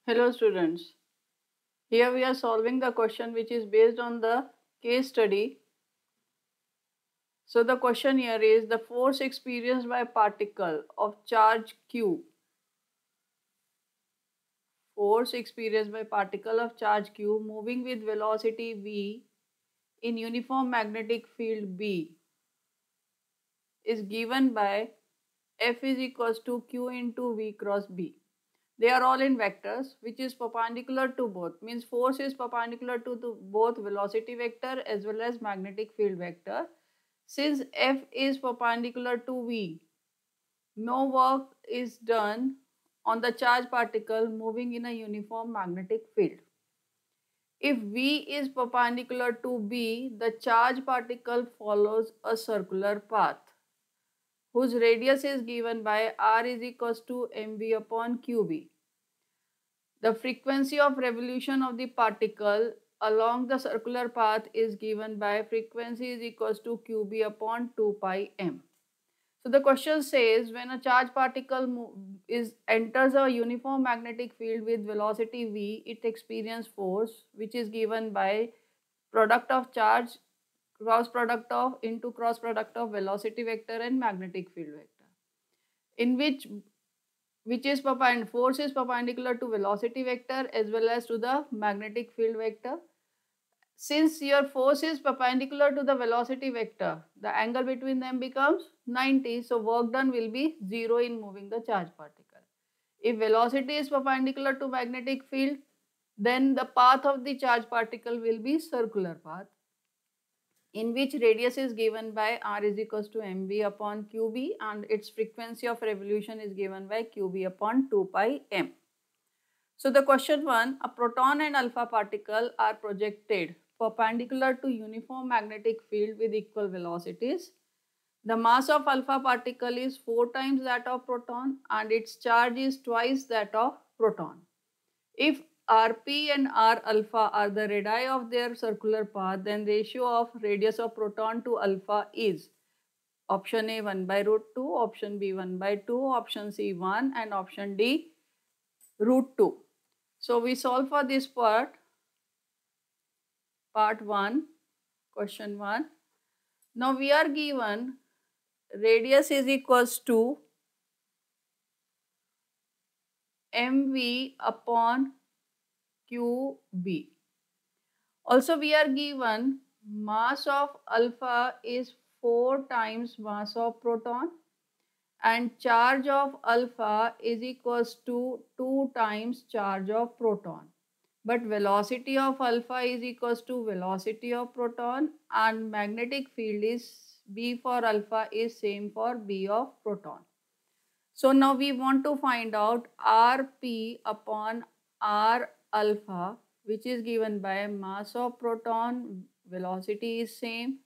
Hello students, here we are solving the question which is based on the case study. So the question here is the force experienced by a particle of charge Q. Force experienced by particle of charge Q moving with velocity v in uniform magnetic field B is given by F is equals to Q into V cross B. They are all in vectors which is perpendicular to both, means force is perpendicular to both velocity vector as well as magnetic field vector. Since F is perpendicular to V, no work is done on the charge particle moving in a uniform magnetic field. If V is perpendicular to B, the charge particle follows a circular path whose radius is given by R is equals to mv upon qb. The frequency of revolution of the particle along the circular path is given by frequency is equals to qb upon 2 pi m. So the question says when a charge particle enters a uniform magnetic field with velocity v, it experiences force which is given by product of charge cross product of velocity vector and magnetic field vector, in which is force is perpendicular to velocity vector as well as to the magnetic field vector. Since your force is perpendicular to the velocity vector, the angle between them becomes 90. So work done will be 0 in moving the charge particle. If velocity is perpendicular to magnetic field, then the path of the charge particle will be circular path, in which radius is given by R is equals to mv upon qb and its frequency of revolution is given by qb upon 2 pi m. So the question 1, a proton and alpha particle are projected perpendicular to uniform magnetic field with equal velocities. The mass of alpha particle is 4 times that of proton and its charge is twice that of proton. If Rp and R alpha are the radii of their circular path, then ratio of radius of proton to alpha is option A 1 by root 2, option B 1 by 2, option C 1 and option D root 2. So we solve for this part 1, question 1. Now we are given radius is equals to mv upon qb. Also we are given mass of alpha is 4 times mass of proton and charge of alpha is equals to 2 times charge of proton. But velocity of alpha is equals to velocity of proton and magnetic field is B for alpha is same for B of proton. So now we want to find out Rp upon R alpha, which is given by mass of proton, velocity is same,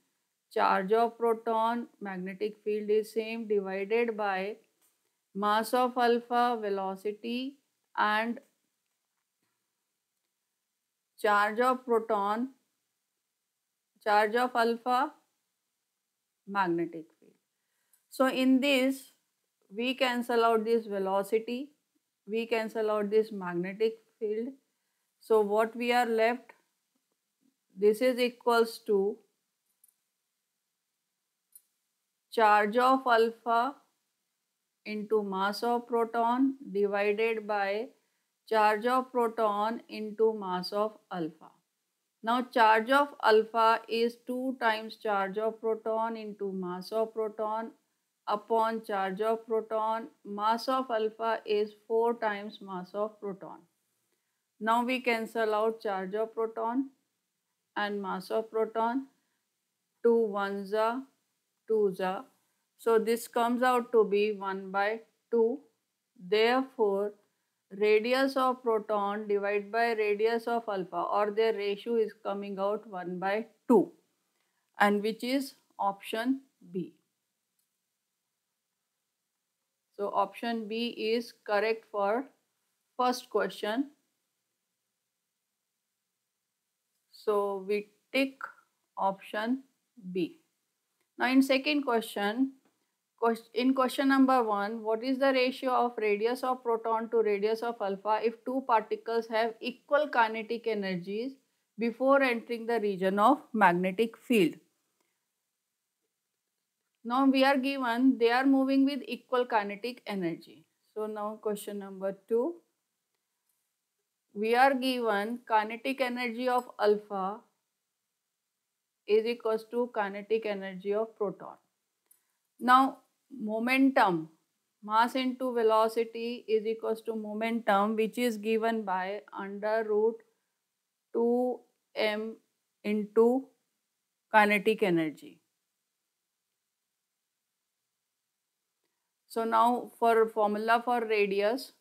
charge of proton, magnetic field is same, divided by mass of alpha, velocity and charge of proton, charge of alpha, magnetic field. So in this, we cancel out this velocity, we cancel out this magnetic field. So what we are left, this is equals to charge of alpha into mass of proton divided by charge of proton into mass of alpha. Now charge of alpha is 2 times charge of proton into mass of proton upon charge of proton. Mass of alpha is 4 times mass of proton. Now we cancel out charge of proton and mass of proton. 2 ones are 2s are. So this comes out to be 1 by 2. Therefore, radius of proton divided by radius of alpha, or their ratio is coming out 1 by 2, and which is option B. So option B is correct for first question. So we tick option B. Now in second question, In question number 1, what is the ratio of radius of proton to radius of alpha if two particles have equal kinetic energies before entering the region of magnetic field? Now we are given they are moving with equal kinetic energy. So now question number 2, we are given kinetic energy of alpha is equals to kinetic energy of proton. Now momentum, mass into velocity is equals to momentum, which is given by under root 2m into kinetic energy. So now for formula for radius,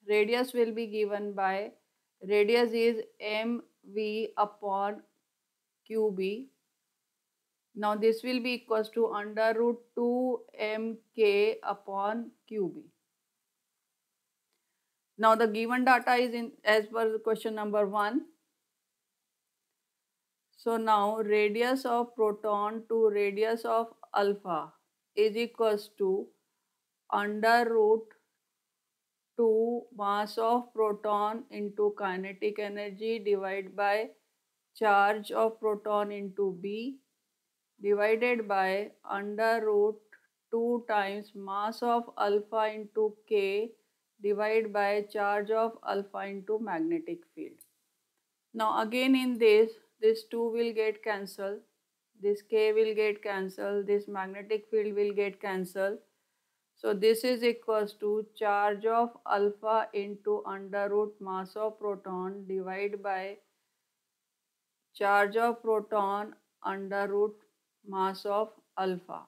radius will be given by, radius is mv upon qb. Now this will be equals to under root 2mk upon qb. Now the given data is in as per question number 1. So now radius of proton to radius of alpha is equals to under root 2 mass of proton into kinetic energy divided by charge of proton into B divided by under root 2 times mass of alpha into K divided by charge of alpha into magnetic field. Now again in this 2 will get cancelled, this K will get cancelled, this magnetic field will get cancelled. So this is equals to charge of alpha into under root mass of proton divided by charge of proton under root mass of alpha.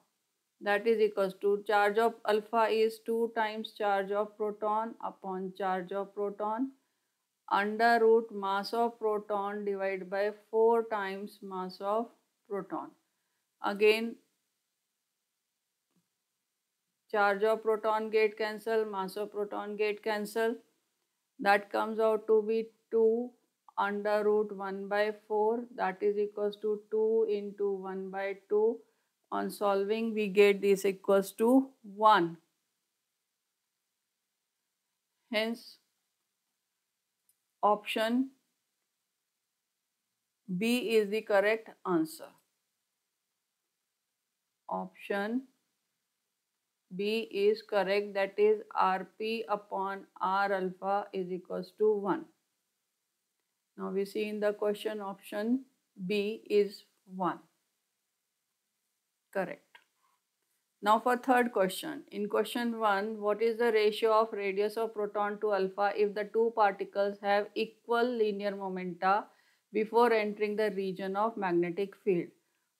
That is equals to charge of alpha is 2 times charge of proton upon charge of proton under root mass of proton divided by 4 times mass of proton. Again charge of proton get cancelled, mass of proton get cancelled. That comes out to be 2 under root 1 by 4, that is equals to 2 into 1 by 2. On solving we get this equals to 1. Hence option B is the correct answer. Option B is correct, that is Rp upon R alpha is equals to 1. Now we see in the question option B is 1. Correct. Now for third question. In question 1, what is the ratio of radius of proton to alpha if the two particles have equal linear momenta before entering the region of magnetic field?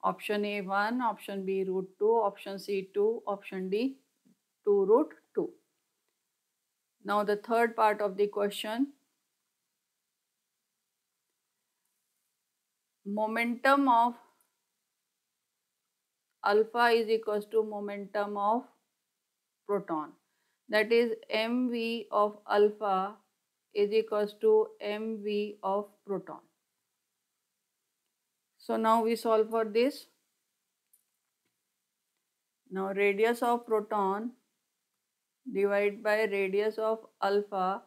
Option A 1, option B root 2, option C 2, option D 2 root 2. Now the third part of the question. Momentum of alpha is equals to momentum of proton. That is mv of alpha is equals to mv of proton. So now we solve for this. Now radius of proton divided by radius of alpha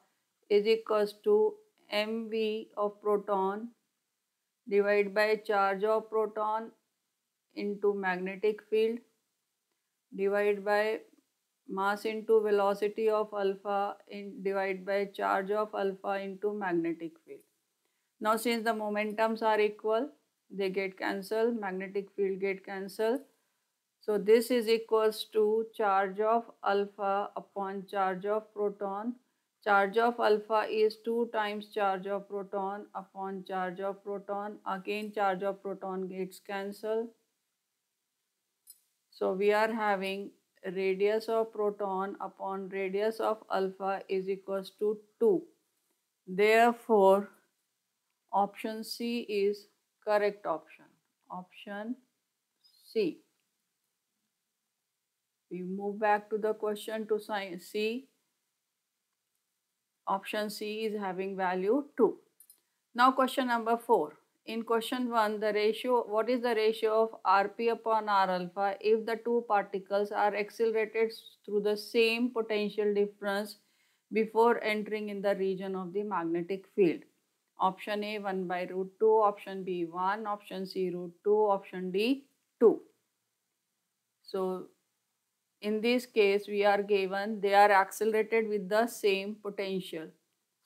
is equals to mv of proton divided by charge of proton into magnetic field divided by mass into velocity of alpha divided by charge of alpha into magnetic field. Now since the momentums are equal, they get cancelled, magnetic field get cancelled. So this is equals to charge of alpha upon charge of proton. Charge of alpha is 2 times charge of proton upon charge of proton. Again charge of proton gets cancelled. So we are having radius of proton upon radius of alpha is equals to 2. Therefore, option C is correct option. Option C. We move back to the question to C. Option C is having value 2. Now question number 4. in question 1, the ratio, what is the ratio of Rp upon R alpha if the two particles are accelerated through the same potential difference before entering in the region of the magnetic field? Option A 1 by root 2, option B 1, option C root 2, option D 2. So in this case we are given they are accelerated with the same potential.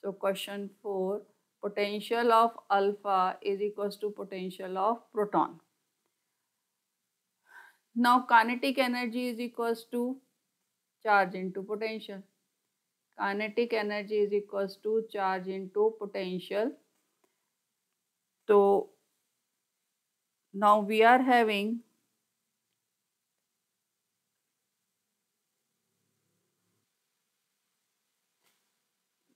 So question 4, potential of alpha is equals to potential of proton. Now kinetic energy is equals to charge into potential. Kinetic energy is equals to charge into potential. So now we are having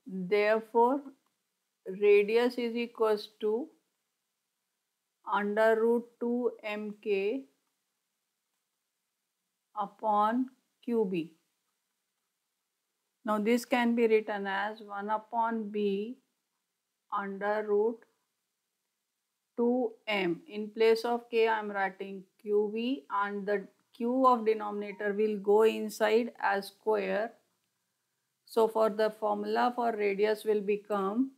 therefore radius is equals to under root 2 mk upon qb. Now this can be written as 1 upon b under root 2m. In place of k I am writing qb and the q of denominator will go inside as square. So for the formula for radius will become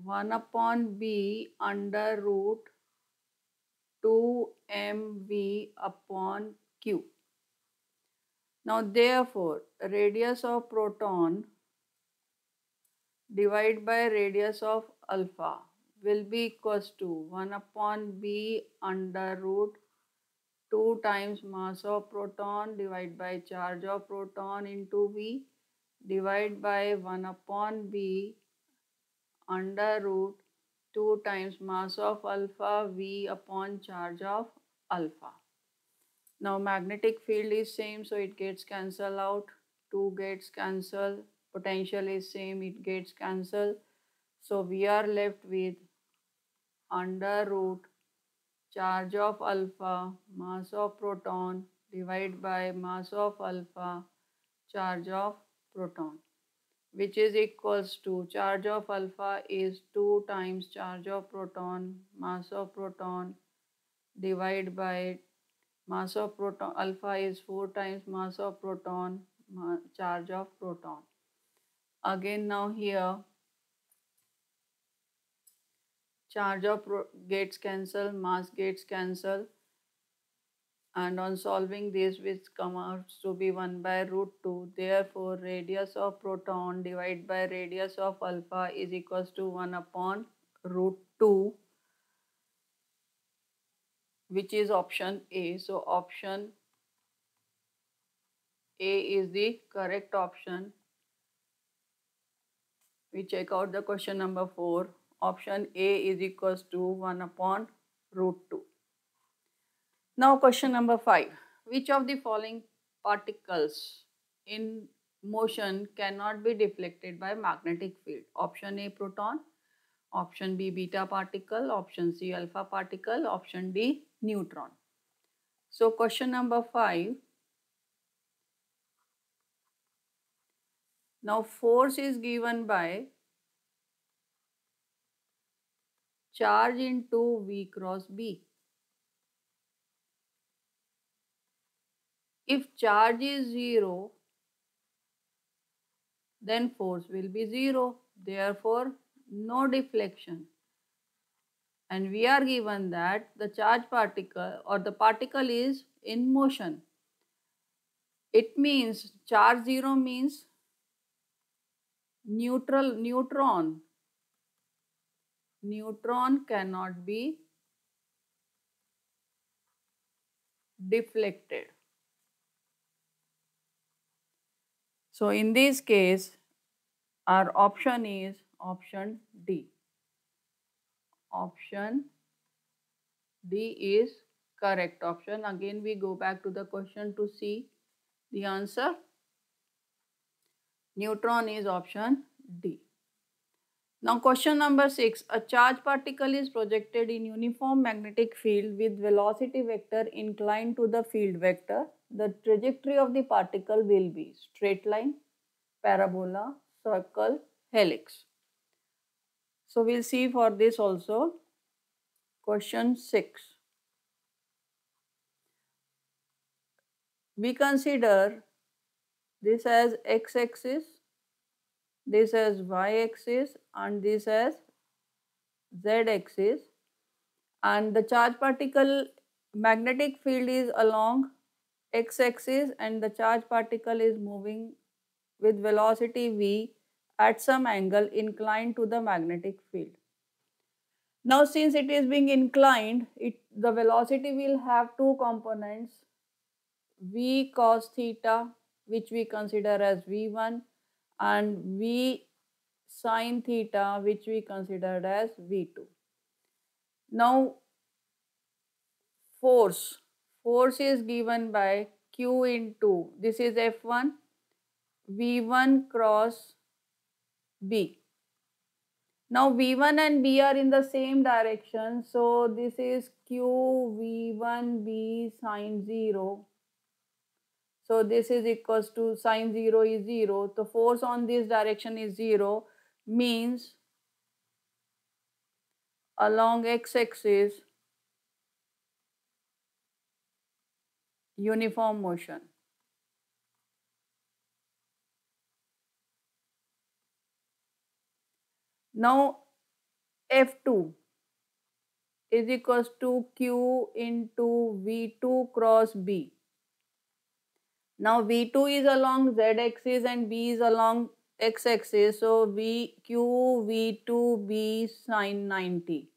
1 upon b under root 2mv upon q. Now therefore radius of proton divided by radius of alpha will be equals to 1 upon b under root 2 times mass of proton divided by charge of proton into v divided by 1 upon b under root 2 times mass of alpha v upon charge of alpha. Now magnetic field is same, so it gets cancelled out. 2 gets cancelled. Potential is same, it gets cancelled. So we are left with under root charge of alpha mass of proton divided by mass of alpha charge of proton, which is equals to charge of alpha is 2 times charge of proton mass of proton divided by mass of proton. Alpha is 4 times mass of proton charge of proton. Again now here charge of gets cancelled, mass gets cancelled, and on solving this which comes out to be 1 by root 2. Therefore radius of proton divided by radius of alpha is equals to 1 upon root 2, which is option A. So option A is the correct option. We check out the question number 4. Option A is equals to 1 upon root 2. Now question number 5. Which of the following particles in motion cannot be deflected by magnetic field? Option A proton, option B beta particle, option C alpha particle, option D neutron. So question number 5. Now force is given by charge into V cross B. If charge is 0, then force will be 0. Therefore, no deflection. And we are given that the charge particle or the particle is in motion. It means charge 0 means neutron. Neutron cannot be deflected. So in this case, our option is option D. Option D is correct option. Again, we go back to the question to see the answer. Neutron is option D. Now question number 6. A charged particle is projected in uniform magnetic field with velocity vector inclined to the field vector. The trajectory of the particle will be straight line, parabola, circle, helix. So we'll see for this also. Question 6. We consider this as x-axis, this as y-axis, and this as z-axis, and the charge particle magnetic field is along x-axis and the charge particle is moving with velocity v at some angle inclined to the magnetic field. Now since it is being inclined, the velocity will have two components, v cos theta, which we consider as v1, and v sin theta, which we considered as v2. Now force is given by q into, this is F1, v1 cross b. Now v1 and b are in the same direction, so this is q v1 b sine 0. So this is equals to sine 0 is 0. The force on this direction is 0, means along x-axis uniform motion. Now F2 is equals to q into v2 cross b. Now v2 is along z-axis and b is along x-axis, so q v2 b sine 90.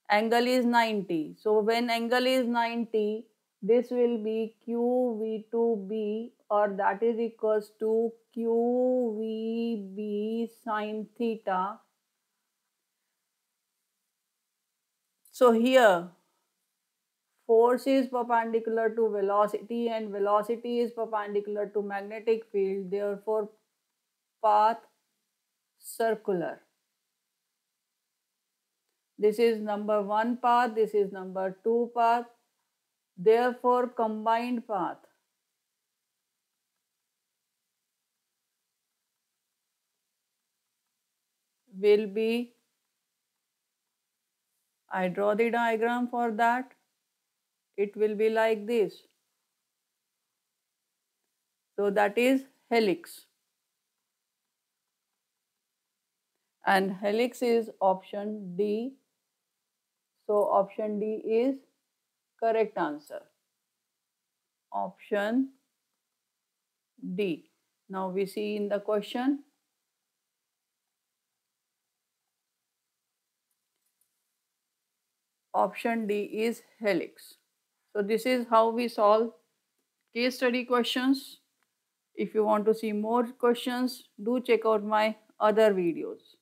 Angle is 90. So when angle is 90, this will be q v2 b, or that is equals to q v b sine theta. So here force is perpendicular to velocity and velocity is perpendicular to magnetic field, therefore path circular. This is number 1 path, this is number 2 path, therefore combined path will be, I draw the diagram for that, it will be like this. So that is helix, and helix is option D. So option D is correct answer. Option D. Now we see in the question. Option D is helix. So this is how we solve case study questions. If you want to see more questions, do check out my other videos.